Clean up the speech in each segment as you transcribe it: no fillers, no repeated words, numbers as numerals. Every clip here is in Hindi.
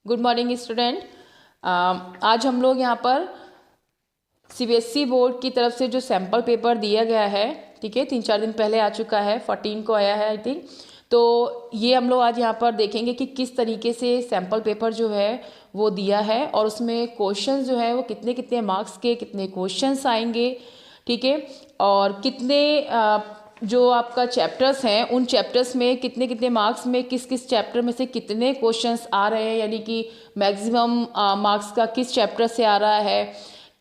Good morning student. आज हम लोग यहाँ पर सीबीएसई बोर्ड की तरफ से जो सैम्पल पेपर दिया गया है, ठीक है, 3-4 दिन पहले आ चुका है, 14 को आया है आई थिंक। तो ये हम लोग आज यहाँ पर देखेंगे कि किस तरीके से सैम्पल पेपर जो है वो दिया है और उसमें क्वेश्चन जो है वो कितने कितने मार्क्स के कितने क्वेश्चंस आएंगे, ठीक है, और कितने जो आपका चैप्टर्स हैं उन चैप्टर्स में कितने कितने मार्क्स में किस किस चैप्टर में से कितने क्वेश्चंस आ रहे हैं, यानी कि मैक्सिमम मार्क्स का किस चैप्टर से आ रहा है,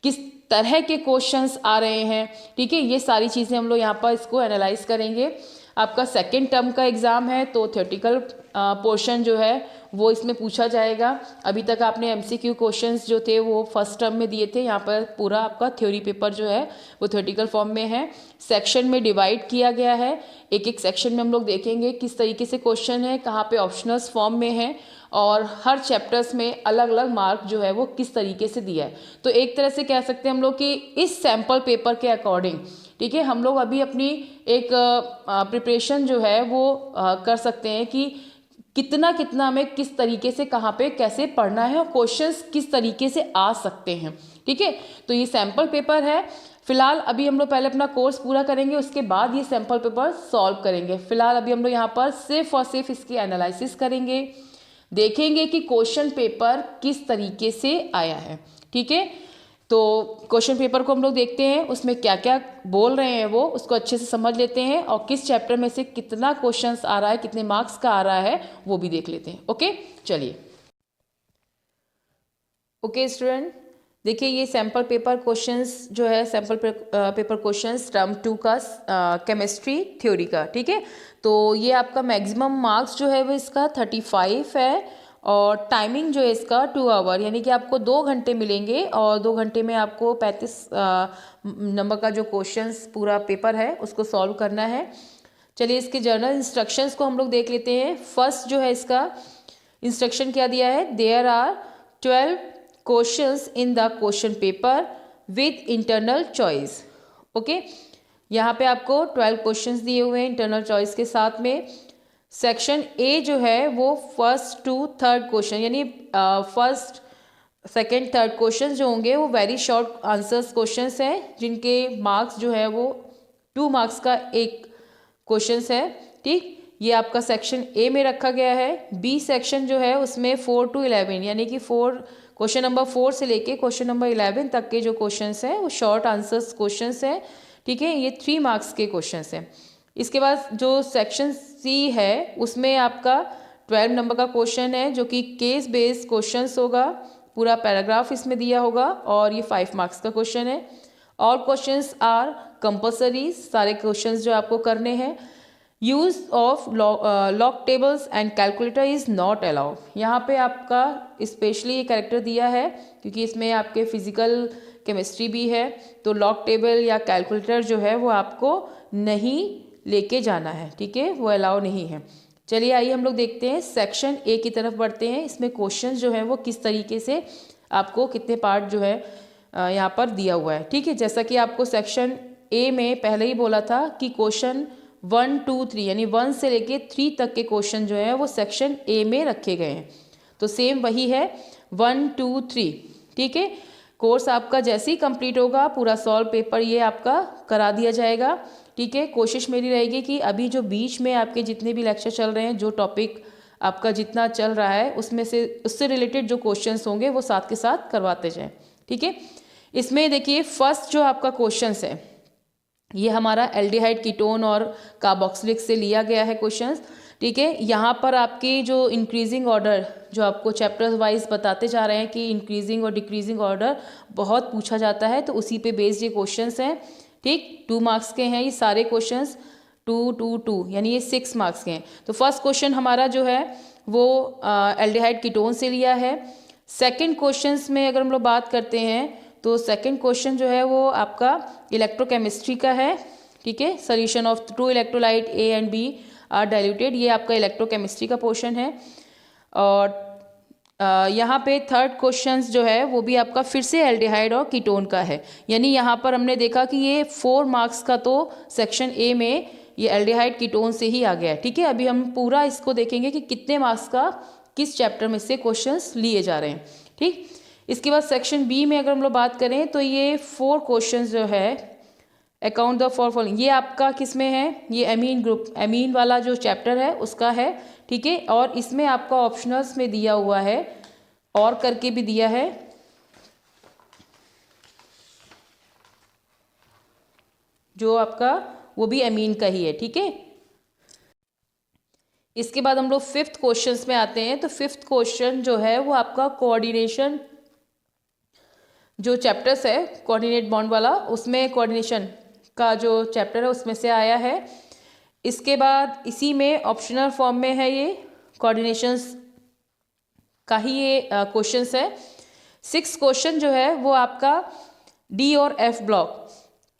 किस तरह के क्वेश्चंस आ रहे हैं, ठीक है। ये सारी चीज़ें हम लोग यहाँ पर इसको एनालाइज करेंगे। आपका सेकेंड टर्म का एग्ज़ाम है तो थ्योरेटिकल पोर्शन जो है वो इसमें पूछा जाएगा। अभी तक आपने एमसीक्यू क्वेश्चंस जो थे वो फर्स्ट टर्म में दिए थे, यहाँ पर पूरा आपका थ्योरी पेपर जो है वो थ्योरेटिकल फॉर्म में है। सेक्शन में डिवाइड किया गया है, एक एक सेक्शन में हम लोग देखेंगे किस तरीके से क्वेश्चन है, कहाँ पे ऑप्शनल्स फॉर्म में है और हर चैप्टर्स में अलग अलग मार्क जो है वो किस तरीके से दिया है। तो एक तरह से कह सकते हैं हम लोग कि इस सैम्पल पेपर के अकॉर्डिंग, ठीक है, हम लोग अभी अपनी एक प्रिपरेशन जो है वो कर सकते हैं कि कितना कितना हमें किस तरीके से कहाँ पे कैसे पढ़ना है और क्वेश्चंस किस तरीके से आ सकते हैं, ठीक है। तो ये सैम्पल पेपर है। फिलहाल अभी हम लोग पहले अपना कोर्स पूरा करेंगे, उसके बाद ये सैम्पल पेपर सॉल्व करेंगे। फिलहाल अभी हम लोग यहाँ पर सिर्फ और सिर्फ इसकी एनालिसिस करेंगे, देखेंगे कि क्वेश्चन पेपर किस तरीके से आया है, ठीक है। तो क्वेश्चन पेपर को हम लोग देखते हैं, उसमें क्या क्या बोल रहे हैं वो उसको अच्छे से समझ लेते हैं और किस चैप्टर में से कितना क्वेश्चंस आ रहा है, कितने मार्क्स का आ रहा है वो भी देख लेते हैं। ओके, चलिए। ओके स्टूडेंट, देखिए ये सैम्पल पेपर क्वेश्चंस जो है, सैम्पल पेपर क्वेश्चंस टर्म 2 का केमिस्ट्री थ्योरी का, ठीक है। तो ये आपका मैक्सिमम मार्क्स जो है वो इसका 35 है और टाइमिंग जो है इसका 2 आवर, यानी कि आपको 2 घंटे मिलेंगे और 2 घंटे में आपको 35 नंबर का जो क्वेश्चंस पूरा पेपर है उसको सॉल्व करना है। चलिए इसके जर्नल इंस्ट्रक्शंस को हम लोग देख लेते हैं। फर्स्ट जो है इसका इंस्ट्रक्शन क्या दिया है, there are 12 questions in the question paper with internal choice. Okay, यहाँ पे आपको 12 क्वेश्चंस दिए हुए हैं इंटरनल चॉइस के साथ में। सेक्शन ए जो है वो फर्स्ट टू थर्ड क्वेश्चन, यानी फर्स्ट सेकंड थर्ड क्वेश्चन जो होंगे वो वेरी शॉर्ट आंसर्स क्वेश्चंस हैं, जिनके मार्क्स जो है वो 2 मार्क्स का एक क्वेश्चंस है, ठीक। ये आपका सेक्शन ए में रखा गया है। बी सेक्शन जो है उसमें 4 to 11, यानी कि क्वेश्चन नंबर 4 से लेके क्वेश्चन नंबर 11 तक के जो क्वेश्चंस हैं वो शॉर्ट आंसर्स क्वेश्चंस हैं, ठीक है। ये 3 मार्क्स के क्वेश्चंस हैं। इसके बाद जो सेक्शन सी है उसमें आपका 12 नंबर का क्वेश्चन है जो कि केस बेस्ड क्वेश्चंस होगा, पूरा पैराग्राफ इसमें दिया होगा और ये 5 मार्क्स का क्वेश्चन है। और क्वेश्चंस आर कंपल्सरी, सारे क्वेश्चंस जो आपको करने हैं। Use of log tables and calculator is not allowed. यहाँ पे आपका स्पेशली ये कैरेक्टर दिया है क्योंकि इसमें आपके फिजिकल केमिस्ट्री भी है, तो लॉग टेबल या कैलकुलेटर जो है वो आपको नहीं लेके जाना है, ठीक है, वो अलाउ नहीं है। चलिए आइए हम लोग देखते हैं, सेक्शन ए की तरफ बढ़ते हैं। इसमें क्वेश्चन जो है वो किस तरीके से आपको कितने पार्ट जो है यहाँ पर दिया हुआ है, ठीक है। जैसा कि आपको सेक्शन ए में पहले ही बोला था कि क्वेश्चन 1 2 3 यानी 1 से लेके 3 तक के क्वेश्चन जो है वो सेक्शन ए में रखे गए हैं, तो सेम वही है 1 2 3, ठीक है। कोर्स आपका जैसे ही कंप्लीट होगा पूरा सॉल्व पेपर ये आपका करा दिया जाएगा, ठीक है। कोशिश मेरी रहेगी कि अभी जो बीच में आपके जितने भी लेक्चर चल रहे हैं, जो टॉपिक आपका जितना चल रहा है उसमें से उससे रिलेटेड जो क्वेश्चंस होंगे वो साथ के साथ करवाते जाएं, ठीक है। इसमें देखिए फर्स्ट जो आपका क्वेश्चंस है ये हमारा एल्डिहाइड कीटोन और कार्बोक्सिलिक से लिया गया है क्वेश्चंस, ठीक है। यहाँ पर आपके जो इंक्रीजिंग ऑर्डर जो आपको चैप्टर वाइज बताते जा रहे हैं कि इंक्रीजिंग और डिक्रीजिंग ऑर्डर बहुत पूछा जाता है, तो उसी पे बेस्ड ये क्वेश्चंस हैं, ठीक। 2 मार्क्स के हैं ये सारे क्वेश्चंस, 2 2 2 यानी ये 6 मार्क्स के हैं। तो फर्स्ट क्वेश्चन हमारा जो है वो एल्डिहाइड कीटोन से लिया है। सेकेंड क्वेश्चंस में अगर हम लोग बात करते हैं तो सेकंड क्वेश्चन जो है वो आपका इलेक्ट्रोकेमिस्ट्री का है, ठीक है। Solution of 2 electrolyte A and B are diluted, ये आपका इलेक्ट्रोकेमिस्ट्री का पोर्शन है। और यहाँ पे थर्ड क्वेश्चन जो है वो भी आपका फिर से एल्डिहाइड और कीटोन का है, यानी यहाँ पर हमने देखा कि ये 4 मार्क्स का तो सेक्शन ए में ये एल्डिहाइड कीटोन से ही आ गया है, ठीक है। अभी हम पूरा इसको देखेंगे कि कितने मार्क्स का किस चैप्टर में से क्वेश्चंस लिए जा रहे हैं। ठीक, इसके बाद सेक्शन बी में अगर हम लोग बात करें तो ये 4 क्वेश्चंस जो है अकाउंट द फॉलोइंग, ये आपका किस में है, ये एमीन ग्रुप, एमीन वाला जो चैप्टर है उसका है। ठीक है, और इसमें आपका ऑप्शनल्स में दिया हुआ है और करके भी दिया है, जो आपका वो भी एमीन का ही है। ठीक है, इसके बाद हम लोग 5th क्वेश्चंस में आते हैं। तो 5th क्वेश्चन जो है वो आपका कोऑर्डिनेशन जो चैप्टर्स है, कोऑर्डिनेट बॉन्ड वाला, उसमें कोऑर्डिनेशन का जो चैप्टर है उसमें से आया है। इसके बाद इसी में ऑप्शनल फॉर्म में है, ये कोऑर्डिनेशंस का ही ये क्वेश्चंस है। 6 क्वेश्चन जो है वो आपका डी और एफ ब्लॉक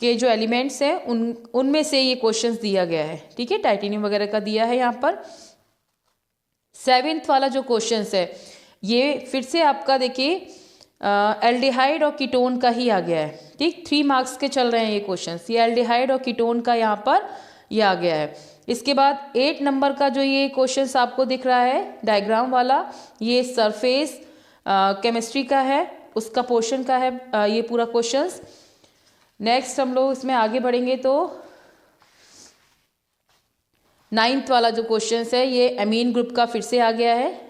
के जो एलिमेंट्स हैं उनमें से ये क्वेश्चंस दिया गया है। ठीक है, टाइटेनियम वगैरह का दिया है यहाँ पर। 7th वाला जो क्वेश्चंस है ये फिर से आपका देखिए एल्डिहाइड और कीटोन का ही आ गया है। ठीक, 3 मार्क्स के चल रहे हैं ये क्वेश्चंस, ये एल्डिहाइड और कीटोन का यहाँ पर ये आ गया है। इसके बाद 8 नंबर का जो ये क्वेश्चंस आपको दिख रहा है डायग्राम वाला, ये सरफेस केमिस्ट्री का है, उसका पोर्शन का है ये पूरा क्वेश्चंस। नेक्स्ट हम लोग इसमें आगे बढ़ेंगे तो 9th वाला जो क्वेश्चंस है ये एमीन ग्रुप का फिर से आ गया है।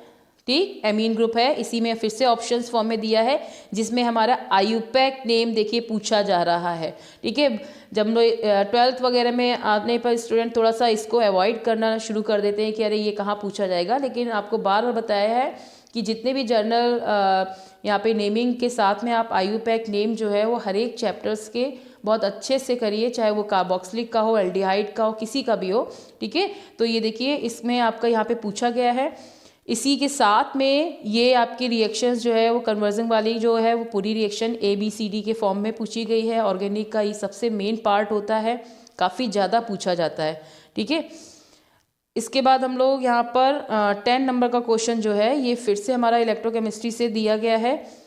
ठीक, एमीन ग्रुप है, इसी में फिर से ऑप्शंस फॉर्म में दिया है, जिसमें हमारा आईयूपैक नेम देखिए पूछा जा रहा है। ठीक है, जब हम लोग 12th वगैरह में आने पर स्टूडेंट थोड़ा सा इसको अवॉइड करना शुरू कर देते हैं कि अरे ये कहाँ पूछा जाएगा, लेकिन आपको बार बार बताया है कि जितने भी जर्नल यहाँ पे नेमिंग के साथ में आप आईयूपैक नेम जो है वो हर एक चैप्टर्स के बहुत अच्छे से करिए, चाहे वो कार्बोक्सिलिक का हो, एल्डिहाइड का हो, किसी का भी हो। ठीक है, तो ये देखिए इसमें आपका यहाँ पे पूछा गया है। इसी के साथ में ये आपकी रिएक्शंस जो है वो कन्वर्जन वाली जो है वो पूरी रिएक्शन ABCD के फॉर्म में पूछी गई है। ऑर्गेनिक का ये सबसे मेन पार्ट होता है, काफ़ी ज़्यादा पूछा जाता है। ठीक है, इसके बाद हम लोग यहाँ पर 10 नंबर का क्वेश्चन जो है ये फिर से हमारा इलेक्ट्रोकेमिस्ट्री से दिया गया है।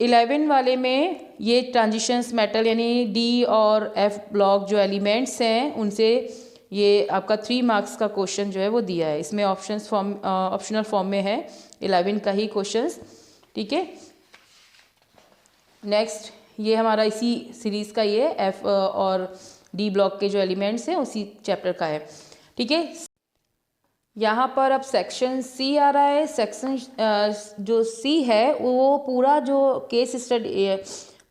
11 वाले में ये ट्रांजिशंस मेटल यानी डी और एफ ब्लॉक जो एलिमेंट्स हैं उनसे ये आपका 3 मार्क्स का क्वेश्चन जो है वो दिया है। इसमें ऑप्शनल फॉर्म में है 11 का ही क्वेश्चंस। ठीक है, नेक्स्ट ये हमारा इसी सीरीज़ का ये एफ और डी ब्लॉक के जो एलिमेंट्स हैं उसी चैप्टर का है। ठीक है, यहाँ पर अब सेक्शन सी आ रहा है। सेक्शन जो सी है वो पूरा जो केस स्टडी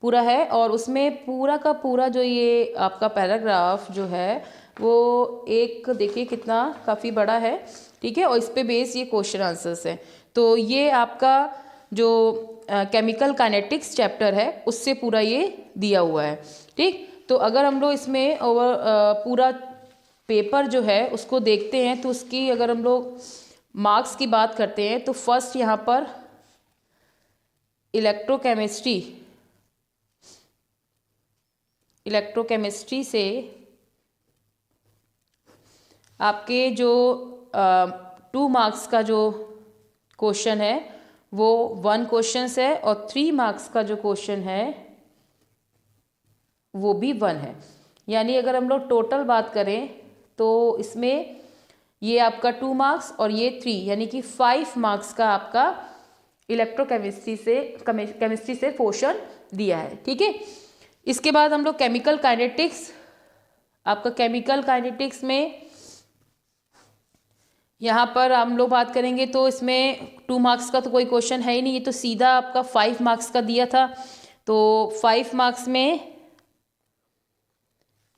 पूरा है और उसमें पूरा का पूरा जो ये आपका पैराग्राफ जो है वो एक देखिए कितना काफ़ी बड़ा है। ठीक है, और इस पे बेस ये क्वेश्चन आंसर्स है। तो ये आपका जो केमिकल काइनेटिक्स चैप्टर है उससे पूरा ये दिया हुआ है। ठीक, तो अगर हम लोग इसमें पूरा पेपर जो है उसको देखते हैं तो उसकी अगर हम लोग मार्क्स की बात करते हैं तो फर्स्ट यहाँ पर इलेक्ट्रोकेमिस्ट्री से आपके जो 2 मार्क्स का जो क्वेश्चन है वो 1 क्वेश्चन है और 3 मार्क्स का जो क्वेश्चन है वो भी 1 है। यानी अगर हम लोग टोटल बात करें तो इसमें ये आपका 2 मार्क्स और ये 3 यानी कि 5 मार्क्स का आपका केमिस्ट्री से पोर्शन दिया है। ठीक है, इसके बाद हम लोग केमिकल काइनेटिक्स, आपका केमिकल काइनेटिक्स में यहाँ पर हम लोग बात करेंगे तो इसमें 2 मार्क्स का तो कोई क्वेश्चन है ही नहीं, ये तो सीधा आपका 5 मार्क्स का दिया था। तो 5 मार्क्स में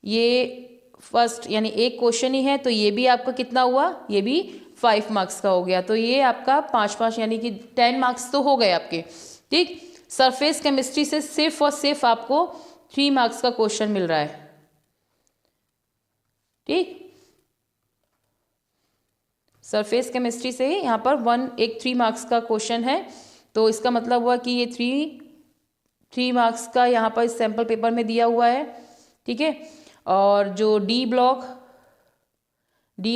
ये फर्स्ट यानी एक क्वेश्चन ही है, तो ये भी आपका कितना हुआ, ये भी 5 मार्क्स का हो गया। तो ये आपका 5 यानी कि 10 मार्क्स तो हो गए आपके। ठीक, सरफेस केमिस्ट्री से सिर्फ और सिर्फ आपको 3 मार्क्स का क्वेश्चन मिल रहा है। ठीक, सरफेस केमिस्ट्री से यहाँ पर 3 मार्क्स का क्वेश्चन है। तो इसका मतलब हुआ कि ये 3 मार्क्स का यहाँ पर सैम्पल पेपर में दिया हुआ है। ठीक है, और जो डी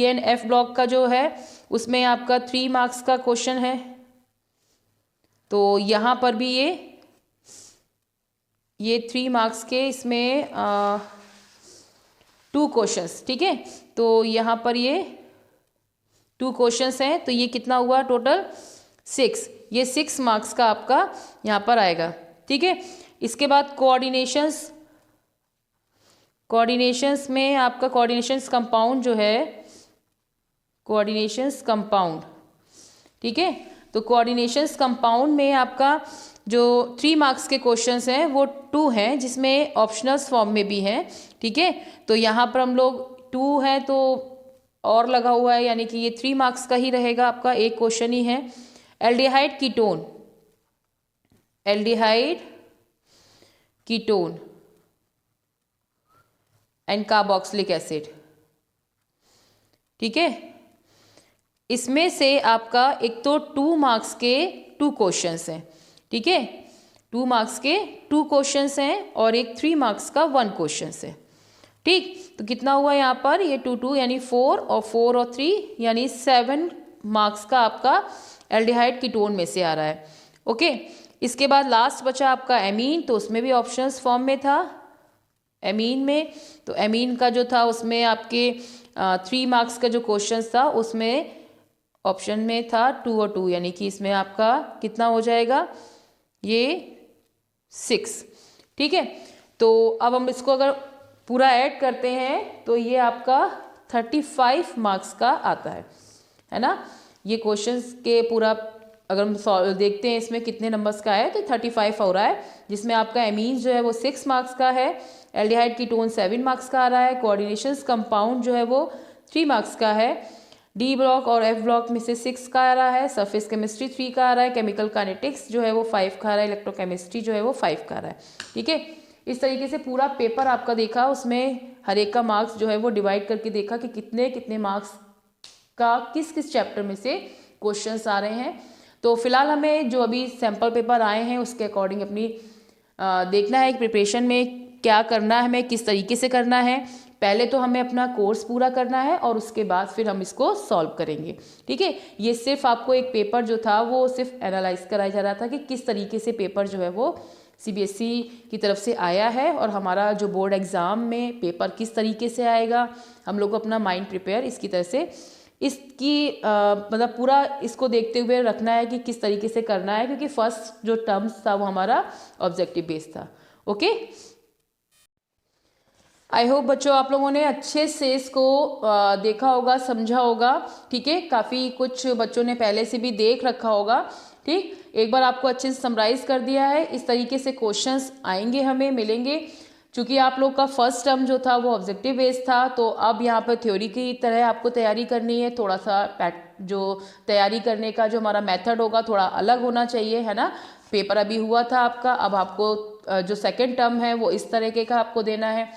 एंड एफ ब्लॉक का जो है उसमें आपका 3 मार्क्स का क्वेश्चन है। तो यहाँ पर भी ये 3 मार्क्स के इसमें 2 क्वेश्चंस। ठीक है, तो यहाँ पर ये 2 क्वेश्चंस हैं, तो ये कितना हुआ टोटल 6, ये 6 मार्क्स का आपका यहाँ पर आएगा। ठीक है, इसके बाद कोऑर्डिनेशंस में आपका कोऑर्डिनेशंस कंपाउंड जो है, कोऑर्डिनेशंस कंपाउंड, ठीक है, तो कोऑर्डिनेशंस कंपाउंड में आपका जो 3 मार्क्स के क्वेश्चंस हैं वो 2 हैं, जिसमें ऑप्शनल्स फॉर्म में भी हैं। ठीक है, तो यहाँ पर हम लोग 2 हैं तो और लगा हुआ है, यानी कि ये 3 मार्क्स का ही रहेगा आपका, एक क्वेश्चन ही है। Aldehyde ketone and carboxylic acid. ठीक है, इसमें से आपका एक तो 2 मार्क्स के 2 क्वेश्चंस हैं। ठीक है, 2 मार्क्स के 2 क्वेश्चंस हैं और एक 3 मार्क्स का 1 क्वेश्चंस है। ठीक, तो कितना हुआ यहाँ पर, ये 2 यानी 4 और 3 यानी 7 मार्क्स का आपका एल्डिहाइड कीटोन में से आ रहा है। ओके, इसके बाद लास्ट बचा आपका एमीन, तो उसमें भी ऑप्शंस फॉर्म में था। एमीन में तो एमीन का जो था उसमें आपके 3 मार्क्स का जो क्वेश्चन था उसमें ऑप्शन में था 2 और 2, यानी कि इसमें आपका कितना हो जाएगा, ये 6। ठीक है, तो अब हम इसको अगर पूरा ऐड करते हैं तो ये आपका 35 मार्क्स का आता है ना। ये क्वेश्चंस के पूरा अगर हम देखते हैं इसमें कितने नंबर्स का है, तो 35 हो रहा है, जिसमें आपका एमीन जो है वो 6 मार्क्स का है, एल्डिहाइड कीटोन 7 मार्क्स का आ रहा है, कोऑर्डिनेशंस कंपाउंड जो है वो 3 मार्क्स का है, डी ब्लॉक और एफ ब्लॉक में से 6 का आ रहा है, सरफेस केमिस्ट्री 3 का आ रहा है, केमिकल काइनेटिक्स जो है वो 5 का आ रहा है, इलेक्ट्रोकेमिस्ट्री जो है वो 5 का आ रहा है। ठीक है, इस तरीके से पूरा पेपर आपका देखा, उसमें हर एक का मार्क्स जो है वो डिवाइड करके देखा कि कितने कितने मार्क्स का किस किस चैप्टर में से क्वेश्चंस आ रहे हैं। तो फिलहाल हमें जो अभी सैम्पल पेपर आए हैं उसके अकॉर्डिंग अपनी देखना है कि प्रिपरेशन में क्या करना है, हमें किस तरीके से करना है। पहले तो हमें अपना कोर्स पूरा करना है और उसके बाद फिर हम इसको सॉल्व करेंगे। ठीक है, ये सिर्फ आपको एक पेपर जो था वो सिर्फ एनालाइज कराया जा रहा था कि किस तरीके से पेपर जो है वो सीबीएसई की तरफ से आया है और हमारा जो बोर्ड एग्ज़ाम में पेपर किस तरीके से आएगा, हम लोग को अपना माइंड प्रिपेयर इसकी तरह से इसकी मतलब पूरा इसको देखते हुए रखना है कि किस तरीके से करना है, क्योंकि फर्स्ट जो टर्म्स था वो हमारा ऑब्जेक्टिव बेस्ड था। ओके, आई होप बच्चों आप लोगों ने अच्छे से इसको देखा होगा, समझा होगा। ठीक है, काफ़ी कुछ बच्चों ने पहले से भी देख रखा होगा। ठीक, एक बार आपको अच्छे से समराइज कर दिया है। इस तरीके से क्वेश्चंस आएंगे, हमें मिलेंगे। चूँकि आप लोग का फर्स्ट टर्म जो था वो ऑब्जेक्टिव बेस्ड था, तो अब यहाँ पर थ्योरी की तरह आपको तैयारी करनी है। थोड़ा सा जो तैयारी करने का जो हमारा मेथड होगा थोड़ा अलग होना चाहिए, है ना। पेपर अभी हुआ था आपका, अब आपको जो सेकेंड टर्म है वो इस तरीके का आपको देना है।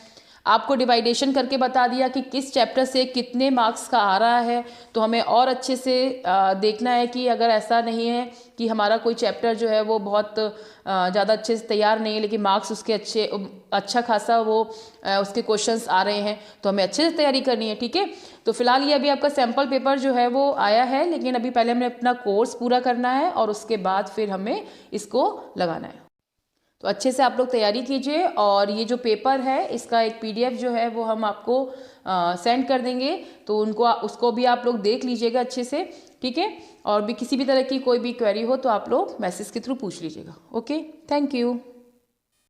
आपको डिवाइडेशन करके बता दिया कि किस चैप्टर से कितने मार्क्स का आ रहा है, तो हमें और अच्छे से देखना है कि अगर ऐसा नहीं है कि हमारा कोई चैप्टर जो है वो बहुत ज़्यादा अच्छे से तैयार नहीं है लेकिन मार्क्स उसके अच्छा खासा वो उसके क्वेश्चंस आ रहे हैं, तो हमें अच्छे से तैयारी करनी है। ठीक है, तो फिलहाल ये अभी आपका सैम्पल पेपर जो है वो आया है, लेकिन अभी पहले हमें अपना कोर्स पूरा करना है और उसके बाद फिर हमें इसको लगाना है। तो अच्छे से आप लोग तैयारी कीजिए और ये जो पेपर है इसका एक पीडीएफ जो है वो हम आपको सेंड कर देंगे, तो उसको भी आप लोग देख लीजिएगा अच्छे से। ठीक है, और भी किसी भी तरह की कोई भी क्वेरी हो तो आप लोग मैसेज के थ्रू पूछ लीजिएगा। Okay, thank you.